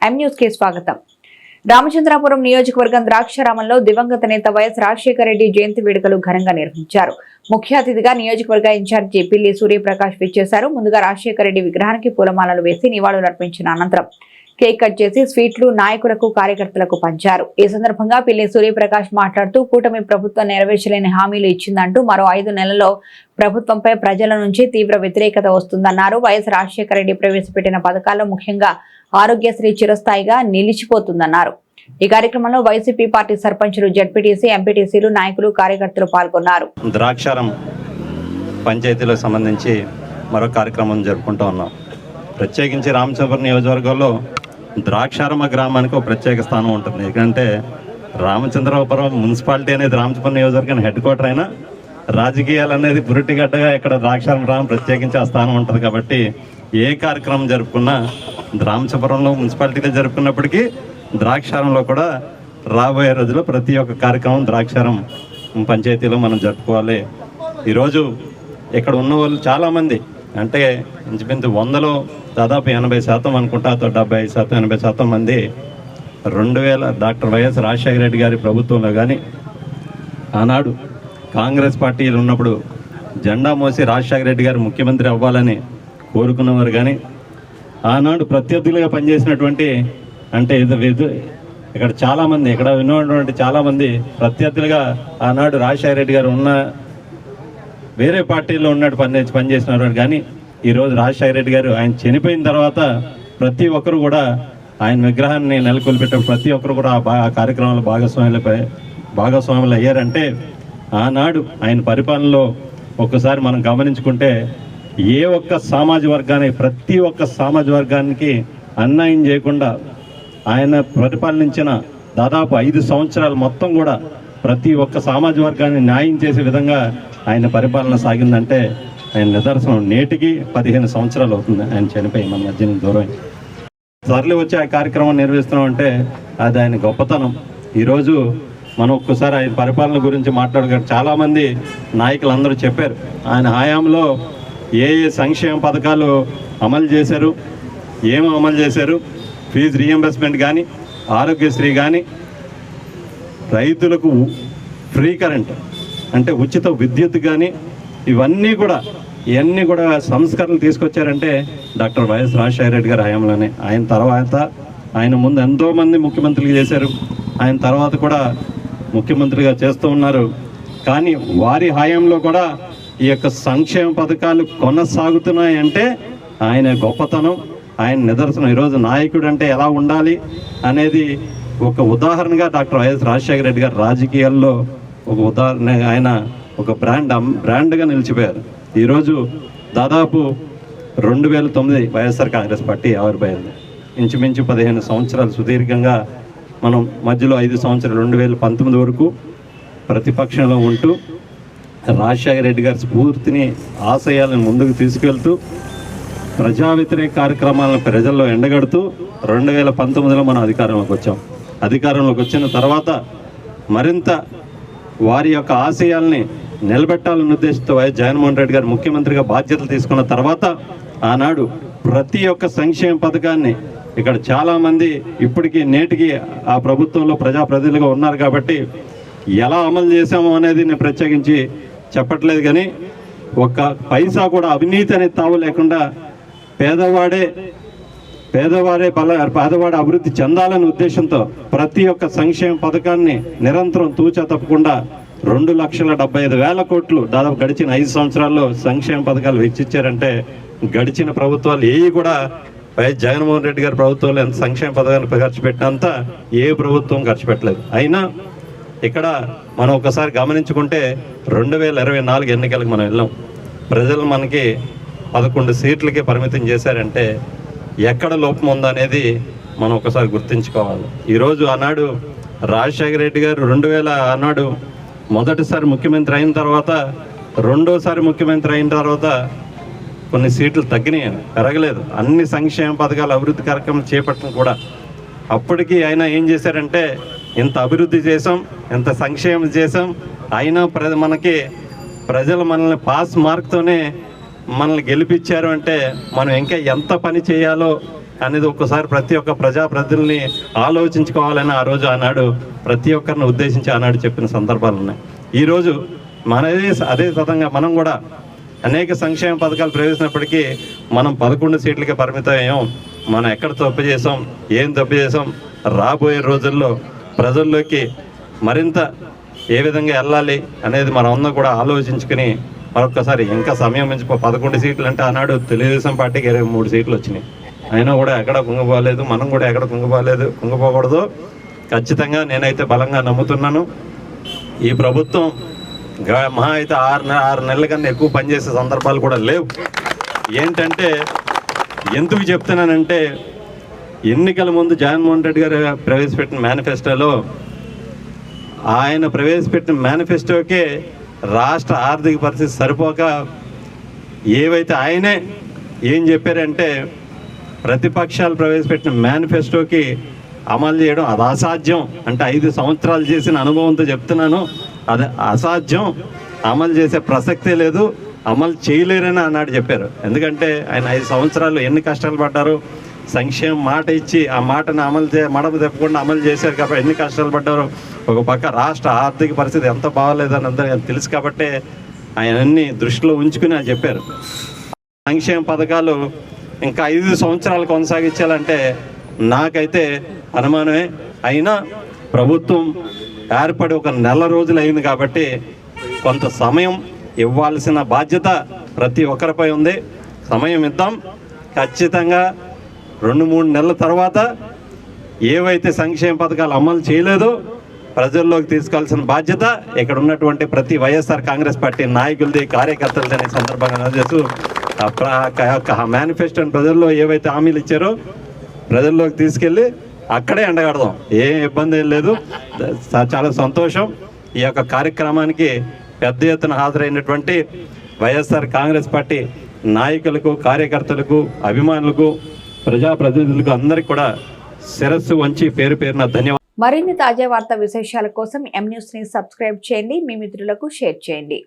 M news కి స్వాగతం. రామచంద్రాపురం నియోజకవర్గం ద్రాక్షారామంలో దివంగత నేత వైఎస్ రాజశేఖర రెడ్డి జయంతి వేడుకలు ఘనంగా నిర్వహించారు. ముఖ్య అతిథిగా నియోజకవర్గ ఇన్ఛార్జి పిల్లి సూర్యప్రకాష్ విచ్చేశారు. ముందుగా రాజశేఖర రెడ్డి విగ్రహానికి పూలమాలలు వేసి నివాళులు అర్పించిన అనంతరం కేక్ కట్ చేసి స్వీట్లు నాయకులకు కార్యకర్తలకు పంచారు. ఈ సందర్భంగా పిల్లి సూర్యప్రకాష్ మాట్లాడుతూ కూటమి ప్రభుత్వం నెరవేర్చలేని హామీలు ఇచ్చిందంటూ మరో 5 నెలల్లో ప్రభుత్వంపై ప్రజల నుంచి తీవ్ర వ్యతిరేకత వస్తుందన్నారు. వైఎస్ రాజశేఖర రెడ్డి ప్రవేశపెట్టిన పథకాల్లో ముఖ్యంగా ఆరోగ్యశ్రీ చిరస్థాయిగా నిలిచిపోతుందన్నారు. ఈ కార్యక్రమంలో వైసీపీ పార్టీ సర్పంచులు, జడ్పీటీసీ, ఎంపీటీసీలు, నాయకులు, కార్యకర్తలు పాల్గొన్నారు. ద్రాక్షారం పంచాయతీలకు సంబంధించి మరో కార్యక్రమం జరుపుకుంటూ ఉన్నాం. ప్రత్యేకించి రామచంద్రపురం నియోజకవర్గంలో ద్రాక్షారమ గ్రామానికి ఒక ప్రత్యేక స్థానం ఉంటుంది. ఎందుకంటే రామచంద్రపురం మున్సిపాలిటీ అనేది రామచంద్రపురం నియోజకవర్గం హెడ్ క్వార్టర్ అయినా రాజకీయాలు అనేది పురిటిగడ్డగా ఇక్కడ ద్రాక్షారం గ్రామం ప్రత్యేకించి ఆ స్థానం ఉంటుంది. కాబట్టి ఏ కార్యక్రమం జరుపుకున్నా రామచంద్రపురంలో మున్సిపాలిటీలో జరుపుకున్నప్పటికీ ద్రాక్షారంలో కూడా రాబోయే రోజుల్లో ప్రతి ఒక్క కార్యక్రమం ద్రాక్షారం పంచాయతీలో మనం జరుపుకోవాలి. ఈరోజు ఇక్కడ ఉన్న వాళ్ళు చాలామంది, అంటే ఇంచుమించు 100లో దాదాపు 80% అనుకుంటా, 75%, 80% మంది 2000 డాక్టర్ వైఎస్ రాజశేఖర రెడ్డి గారి ప్రభుత్వంలో కానీ ఆనాడు కాంగ్రెస్ పార్టీలు ఉన్నప్పుడు జెండా మోసి రాజశేఖర రెడ్డి గారు ముఖ్యమంత్రి అవ్వాలని కోరుకున్నవారు కానీ ఆనాడు ప్రత్యర్థులుగా పనిచేసినటువంటి, అంటే ఇక్కడ చాలామంది, ఇక్కడ ఉన్నటువంటి చాలామంది ప్రత్యర్థులుగా ఆనాడు రాజశేఖర రెడ్డి గారు ఉన్న వేరే పార్టీల్లో ఉన్నట్టు పనిచేసినారు. కానీ ఈరోజు రాజశేఖర రెడ్డి గారు ఆయన చనిపోయిన తర్వాత ప్రతి ఒక్కరు కూడా ఆయన విగ్రహాన్ని నెలకొల్పేట ప్రతి ఒక్కరు కూడా ఆ కార్యక్రమాలు భాగస్వాములు అయ్యారంటే ఆనాడు ఆయన పరిపాలనలో ఒక్కసారి మనం గమనించుకుంటే ఏ ఒక్క సామాజిక వర్గానికి, ప్రతి ఒక్క సామాజిక వర్గానికి అన్యాయం చేయకుండా ఆయన పరిపాలించిన దాదాపు 5 సంవత్సరాలు మొత్తం కూడా ప్రతి ఒక్క సామాజిక వర్గాన్ని న్యాయం చేసే విధంగా ఆయన పరిపాలన సాగిందంటే ఆయన నిదర్శనం. నేటికి 15 సంవత్సరాలు అవుతుంది ఆయన చనిపోయి, మన మధ్య దూరం తరలి వచ్చి ఆ కార్యక్రమం నిర్వహిస్తున్నాం. అది ఆయన గొప్పతనం. ఈరోజు మనం ఒక్కసారి ఆయన పరిపాలన గురించి మాట్లాడుకుంటే చాలామంది నాయకులు అందరూ చెప్పారు ఆయన హయాంలో ఏ సంక్షేమ పథకాలు అమలు చేశారు, ఏమి అమలు చేశారు. ఫీజు రీఎంబర్స్మెంట్ కానీ, ఆరోగ్యశ్రీ కానీ, రైతులకు ఫ్రీ కరెంట్ అంటే ఉచిత విద్యుత్ కానీ, ఇవన్నీ కూడా సంస్కరణలు తీసుకొచ్చారంటే డాక్టర్ వైఎస్ రాజశేఖర రెడ్డి గారి హయాంలోనే. ఆయన తర్వాత ఆయన ముందు ఎంతోమంది ముఖ్యమంత్రులు చేశారు, ఆయన తర్వాత కూడా ముఖ్యమంత్రిగా చేస్తూ ఉన్నారు. కానీ వారి హయాంలో కూడా ఈ యొక్క సంక్షేమ పథకాలు కొనసాగుతున్నాయంటే ఆయన గొప్పతనం, ఆయన నిదర్శనం. ఈరోజు నాయకుడు అంటే ఎలా ఉండాలి అనేది ఒక ఉదాహరణగా డాక్టర్ వైఎస్ రాజశేఖర రెడ్డి గారు రాజకీయాల్లో ఒక ఉదాహరణ, ఆయన ఒక బ్రాండ్గా నిలిచిపోయారు. ఈరోజు దాదాపు 2009 వైఎస్ఆర్ కాంగ్రెస్ పార్టీ ఆవిర్భాయింది. ఇంచుమించు 15 సంవత్సరాలు సుదీర్ఘంగా మనం మధ్యలో 5 సంవత్సరాలు 2019 వరకు ప్రతిపక్షంలో ఉంటూ రాజశేఖర రెడ్డి గారి స్ఫూర్తిని, ఆశయాలను ముందుకు తీసుకెళ్తూ ప్రజా వ్యతిరేక కార్యక్రమాలను ప్రజల్లో ఎండగడుతూ 2019లో మనం అధికారంలోకి వచ్చాం. అధికారంలోకి వచ్చిన తర్వాత మరింత వారి యొక్క ఆశయాల్ని నిలబెట్టాలన్న ఉద్దేశంతో వైఎస్ జగన్మోహన్ రెడ్డి గారు ముఖ్యమంత్రిగా బాధ్యతలు తీసుకున్న తర్వాత ఆనాడు ప్రతి ఒక్క సంక్షేమ పథకాన్ని ఇక్కడ చాలామంది ఇప్పటికీ నేటికి ఆ ప్రభుత్వంలో ప్రజాప్రతినిధులుగా ఉన్నారు. కాబట్టి ఎలా అమలు చేశామో అనేది నేను ప్రత్యేకించి చెప్పట్లేదు. కానీ ఒక్క పైసా కూడా అవినీతి అనే తావు లేకుండా పేదవాడే అభివృద్ధి చెందాలనే ఉద్దేశంతో ప్రతి ఒక్క సంక్షేమ పథకాన్ని నిరంతరం తూచా తప్పకుండా 2,75,000 కోట్లు దాదాపు గడిచిన 5 సంవత్సరాల్లో సంక్షేమ పథకాలు వెచ్చిచ్చారంటే గడిచిన ప్రభుత్వాలు ఏవి కూడా వైఎస్ జగన్మోహన్ రెడ్డి గారి ప్రభుత్వంలో ఎంత సంక్షేమ పథకాలు ఖర్చు పెట్టినంత ఏ ప్రభుత్వం ఖర్చు పెట్టలేదు. అయినా ఇక్కడ మనం ఒకసారి గమనించుకుంటే 2024 ఎన్నికలకు మనం వెళ్ళాం. ప్రజలు మనకి 11 సీట్లకే పరిమితం చేశారంటే ఎక్కడ లోపం ఉందనేది మనం ఒకసారి గుర్తుంచుకోవాలి. ఈరోజు ఆనాడు రాజశేఖర రెడ్డి గారు ఆనాడు మొదటిసారి ముఖ్యమంత్రి అయిన తర్వాత, రెండోసారి ముఖ్యమంత్రి అయిన తర్వాత కొన్ని సీట్లు తగ్గినాయి, పెరగలేదు. అన్ని సంక్షేమ పథకాలు, అభివృద్ధి కార్యక్రమాలు చేపట్టడం కూడా అప్పటికి ఆయన ఏం చేశారంటే ఇంత అభివృద్ధి చేసాం, ఎంత సంక్షేమం చేసాం, అయినా ప్రజలు మనల్ని పాస్ మార్క్తోనే మనల్ని గెలిపించారు అంటే మనం ఇంకా ఎంత పని చేయాలో అనేది ఒక్కసారి ప్రతి ఒక్క ప్రజాప్రతినిధిని ఆలోచించుకోవాలని ఆ రోజు ఆనాడు ప్రతి ఒక్కరిని ఉద్దేశించి ఆనాడు చెప్పిన సందర్భాలు ఉన్నాయి. ఈరోజు అదే విధంగా మనం కూడా అనేక సంక్షేమ పథకాలు ప్రవేశించినప్పటికీ మనం 11 సీట్లకే పరిమితం అయ్యాం. మనం ఎక్కడ తప్పు చేసాం, ఏం తప్పు చేసాం, రాబోయే రోజుల్లో ప్రజల్లోకి మరింత ఏ విధంగా వెళ్ళాలి అనేది మనం అందరం కూడా ఆలోచించుకుని మరొకసారి ఇంకా సమయం నుంచి 11 సీట్లు అంటే ఆనాడు తెలుగుదేశం పార్టీకి 23 సీట్లు వచ్చినాయి. అయినా కూడా ఎక్కడ కుంగిపోలేదు, మనం కూడా ఎక్కడ కుంగిపోకూడదు. ఖచ్చితంగా నేనైతే బలంగా నమ్ముతున్నాను. ఈ ప్రభుత్వం మహా అయితే 6 నెలల కన్నా ఎక్కువ పనిచేసే సందర్భాలు కూడా లేవు. ఏంటంటే ఎందుకు చెప్తున్నానంటే ఎన్నికల ముందు జగన్మోహన్ రెడ్డి గారు ప్రవేశపెట్టిన మేనిఫెస్టోలో ఆయన ప్రవేశపెట్టిన మేనిఫెస్టోకే రాష్ట్ర ఆర్థిక పరిస్థితి సరిపోక ఏవైతే ఆయనే ఏం చెప్పారంటే ప్రతిపక్షాలు ప్రవేశపెట్టిన మేనిఫెస్టోకి అమలు చేయడం అది అసాధ్యం అంటే 5 సంవత్సరాలు చేసిన అనుభవంతో చెప్తున్నాను, అది అసాధ్యం, అమలు చేసే ప్రసక్తే లేదు, అమలు చేయలేరని ఆనాడు చెప్పారు. ఎందుకంటే ఆయన 5 సంవత్సరాలు ఎన్ని కష్టాలు పడ్డారు, సంక్షేమం మాట ఇచ్చి ఆ మాటను మడమ తెప్పకుండా అమలు చేశారు కాబట్టి ఎన్ని కష్టాలు పడ్డారు. ఒక పక్క రాష్ట్ర ఆర్థిక పరిస్థితి ఎంత బాగాలేదని అందరూ తెలుసు కాబట్టి ఆయన అన్ని దృష్టిలో ఉంచుకుని అని చెప్పారు. సంక్షేమ పథకాలు ఇంకా 5 సంవత్సరాలు కొనసాగించాలంటే నాకైతే అనుమానమే. అయినా ప్రభుత్వం ఏర్పడి ఒక నెల రోజులు అయింది కాబట్టి కొంత సమయం ఇవ్వాల్సిన బాధ్యత ప్రతి ఒక్కరిపై ఉంది. సమయం ఇద్దాం. ఖచ్చితంగా 2-3 నెలల తర్వాత ఏవైతే సంక్షేమ పథకాలు అమలు చేయలేదో ప్రజల్లోకి తీసుకెళ్లాల్సిన బాధ్యత ఇక్కడ ఉన్నటువంటి ప్రతి వైఎస్ఆర్ కాంగ్రెస్ పార్టీ నాయకులది, కార్యకర్తలది అనే సందర్భంగా చేస్తూ మేనిఫెస్టోని ప్రజల్లో ఏవైతే హామీలు ఇచ్చారో ప్రజల్లోకి తీసుకెళ్ళి అక్కడే ఎండగడదాం. ఏ ఇబ్బంది ఏం లేదు. చాలా సంతోషం. ఈ యొక్క కార్యక్రమానికి పెద్ద ఎత్తున హాజరైనటువంటి వైఎస్ఆర్ కాంగ్రెస్ పార్టీ నాయకులకు, కార్యకర్తలకు, అభిమానులకు, ప్రజాప్రతినిధులకు అందరికీ కూడా శిరస్సు వంచి పేరు పేరున ధన్యవాదాలు. మరిన్ని తాజా వార్తా విశేషాల కోసం M News ని సబ్స్క్రైబ్ చేయండి, మీ మిత్రులకు షేర్ చేయండి.